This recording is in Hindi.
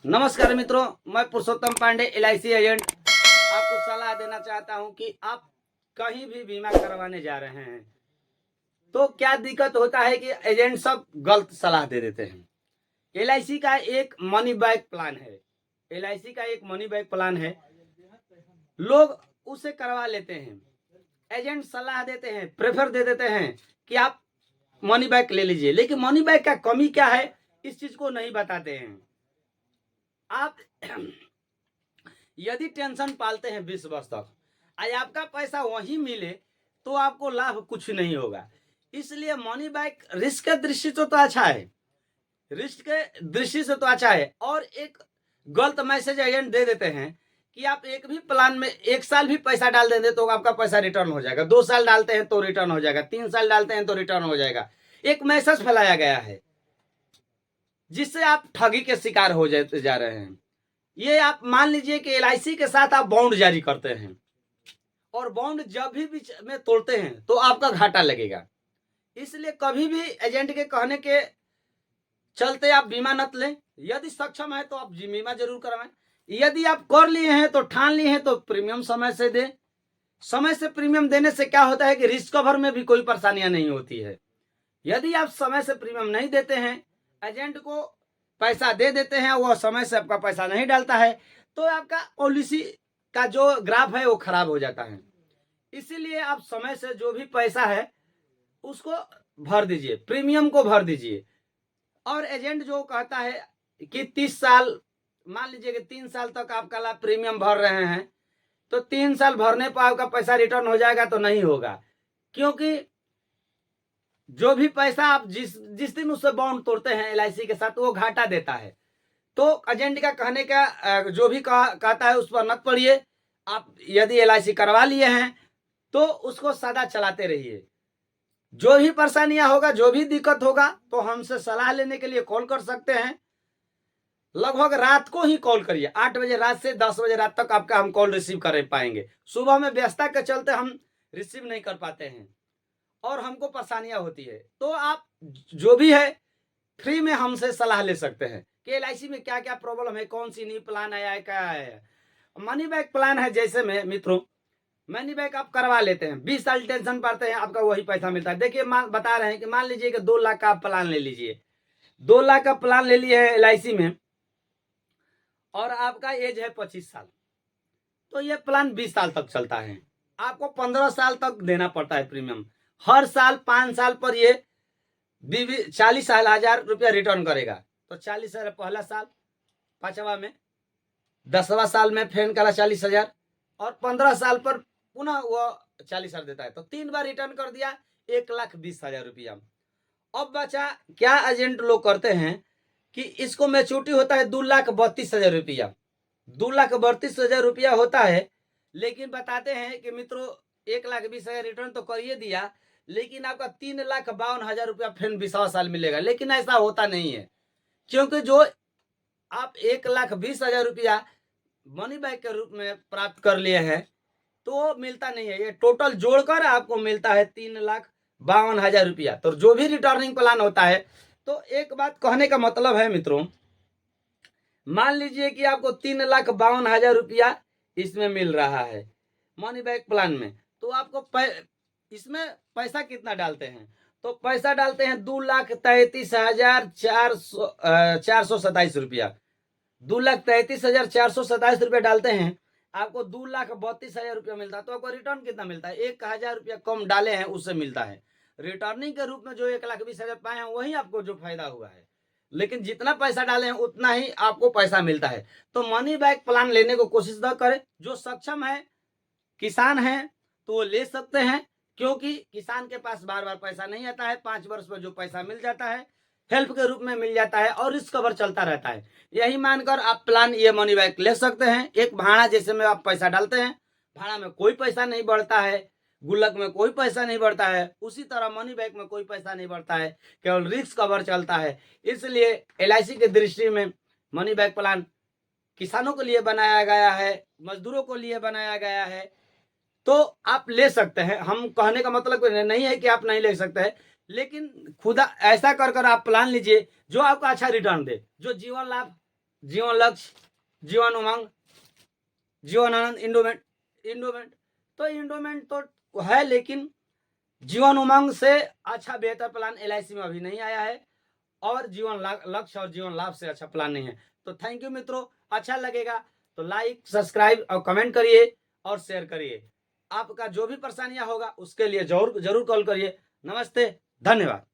नमस्कार मित्रों, मैं पुरुषोत्तम पांडे एलआईसी एजेंट आपको सलाह देना चाहता हूं कि आप कहीं भी बीमा करवाने जा रहे हैं तो क्या दिक्कत होता है कि एजेंट सब गलत सलाह दे देते हैं। एलआईसी का एक मनी बैक प्लान है। एलआईसी का एक मनी बैक प्लान है, लोग उसे करवा लेते हैं। एजेंट सलाह देते हैं, प्रेफर दे देते हैं कि आप मनी बैक ले लीजिए, लेकिन मनी बैक का कमी क्या है इस चीज को नहीं बताते हैं। आप यदि टेंशन पालते हैं 20 वर्ष तक, आज आपका पैसा वहीं मिले तो आपको लाभ कुछ नहीं होगा। इसलिए मनी बैक रिस्क के दृष्टि से तो अच्छा है, रिस्क के दृष्टि से तो अच्छा है। और एक गलत मैसेज एजेंट दे देते हैं कि आप एक भी प्लान में 1 साल भी पैसा डाल देंगे तो आपका पैसा रिटर्न हो जाएगा, 2 साल डालते हैं तो रिटर्न हो जाएगा, 3 साल डालते हैं तो रिटर्न हो जाएगा। एक मैसेज फैलाया गया है जिससे आप ठगी के शिकार हो जाते जा रहे हैं। ये आप मान लीजिए कि एलआईसी के साथ आप बॉन्ड जारी करते हैं और बॉन्ड जब भी बीच में तोड़ते हैं तो आपका घाटा लगेगा। इसलिए कभी भी एजेंट के कहने के चलते आप बीमा न लें। यदि सक्षम है तो आप बीमा जरूर करवाएं। यदि आप कर लिए हैं तो ठान लिए हैं तो प्रीमियम समय से दें। समय से प्रीमियम देने से क्या होता है कि रिस्क कवर में भी कोई परेशानियां नहीं होती है। यदि आप समय से प्रीमियम नहीं देते हैं, एजेंट को पैसा दे देते हैं, वह समय से आपका पैसा नहीं डालता है, तो आपका पॉलिसी का जो ग्राफ है वो खराब हो जाता है। इसीलिए आप समय से जो भी पैसा है उसको भर दीजिए, प्रीमियम को भर दीजिए। और एजेंट जो कहता है कि 30 साल, मान लीजिए कि 3 साल तक आपका लाभ प्रीमियम भर रहे हैं तो 3 साल भरने पर आपका पैसा रिटर्न हो जाएगा, तो नहीं होगा। क्योंकि जो भी पैसा आप जिस दिन उससे बॉन्ड तोड़ते हैं एलआईसी के साथ वो घाटा देता है। तो एजेंट का कहने का जो भी कहता है उस पर मत पड़िए। आप यदि एलआईसी करवा लिए हैं तो उसको सदा चलाते रहिए। जो भी परेशानियां होगा, जो भी दिक्कत होगा तो हमसे सलाह लेने के लिए कॉल कर सकते हैं। लगभग रात को ही कॉल करिए, 8 बजे रात से 10 बजे रात तक आपका हम कॉल रिसीव कर पाएंगे। सुबह में व्यस्तता के चलते हम रिसीव नहीं कर पाते हैं और हमको परेशानियां होती है। तो आप जो भी है फ्री में हमसे सलाह ले सकते हैं कि एलआईसी में क्या क्या प्रॉब्लम है, कौन सी न्यू प्लान आया है, क्या है। मनी बैक प्लान है, जैसे में मित्रों मनी बैक आप करवा लेते हैं, 20 साल टेंशन पाते हैं, आपका वही पैसा मिलता है। देखिए बता रहे हैं कि मान लीजिए कि 2 लाख का आप प्लान ले लीजिए, 2 लाख का प्लान ले लिए एलआईसी में और आपका एज है 25 साल, तो ये प्लान 20 साल तक चलता है। आपको 15 साल तक देना पड़ता है प्रीमियम। हर साल 5 साल पर ये 40,000 रुपया रिटर्न करेगा। तो 40,000 पहला साल, 5वां में, 10वां साल में फेन करा 40,000 और 15 साल पर पुनः वो 40,000 देता है। तो 3 बार रिटर्न कर दिया, 1,20,000 रुपया। अब बचा क्या एजेंट लोग करते हैं कि इसको मैच्योरिटी होता है 2,32,000 रुपया, 2,32,000 रुपया होता है। लेकिन बताते हैं कि मित्रों 1,20,000 रिटर्न तो करिए दिया, लेकिन आपका 3,52,000 रुपया फिर 20वां साल मिलेगा। लेकिन ऐसा होता नहीं है, क्योंकि जो आप 1,20,000 रुपया मनी बैक के रूप में प्राप्त कर लिए हैं तो मिलता नहीं है। ये टोटल जोड़कर आपको मिलता है 3,52,000 रुपया। तो जो भी रिटर्निंग प्लान होता है, तो एक बात कहने का मतलब है मित्रों, मान लीजिए कि आपको 3,52,000 रुपया इसमें मिल रहा है मनी बैक प्लान में, तो आपको इसमें पैसा कितना डालते हैं? तो पैसा डालते हैं 2,33,427 रुपया, 2,33,427 रुपया डालते हैं, आपको 2,32,000 रुपया मिलता है। तो आपको रिटर्न कितना मिलता है? 1,000 रुपया कम डाले हैं उससे मिलता है। रिटर्निंग के रूप में जो 1,20,000 पाए हैं वही आपको जो फायदा हुआ है, लेकिन जितना पैसा डाले हैं उतना ही आपको पैसा मिलता है। तो मनी बैक प्लान लेने को कोशिश न करें। जो सक्षम है, किसान है, तो वो ले सकते हैं, क्योंकि किसान के पास बार बार पैसा नहीं आता है। 5 वर्ष में जो पैसा मिल जाता है हेल्प के रूप में मिल जाता है और रिस्क कवर चलता रहता है। यही मानकर आप प्लान ये मनी बैक ले सकते हैं। एक भाड़ा जैसे में आप पैसा डालते हैं, भाड़ा में कोई पैसा नहीं बढ़ता है, गुल्लक में कोई पैसा नहीं बढ़ता है, उसी तरह मनी बैक में कोई पैसा नहीं बढ़ता है, केवल रिस्क कवर चलता है। इसलिए एलआईसी की दृष्टि में मनी बैक प्लान किसानों के लिए बनाया गया है, मजदूरों के लिए बनाया गया है, तो आप ले सकते हैं। हम कहने का मतलब नहीं है कि आप नहीं ले सकते हैं, लेकिन खुदा ऐसा कर कर आप प्लान लीजिए जो आपका अच्छा रिटर्न दे, जो जीवन लाभ जीवन लक्ष्य, जीवन उमंग, जीवन आनंद, इंडोमेंट। इंडोमेंट तो इंडोमेंट तो है, लेकिन जीवन उमंग से अच्छा बेहतर प्लान LIC में अभी नहीं आया है, और जीवन लक्ष्य और जीवन लाभ से अच्छा प्लान नहीं है। तो थैंक यू मित्रों, अच्छा लगेगा तो लाइक, सब्सक्राइब और कमेंट करिए और शेयर करिए। आपका जो भी परेशानियां होगा उसके लिए जरूर कॉल करिए। नमस्ते, धन्यवाद।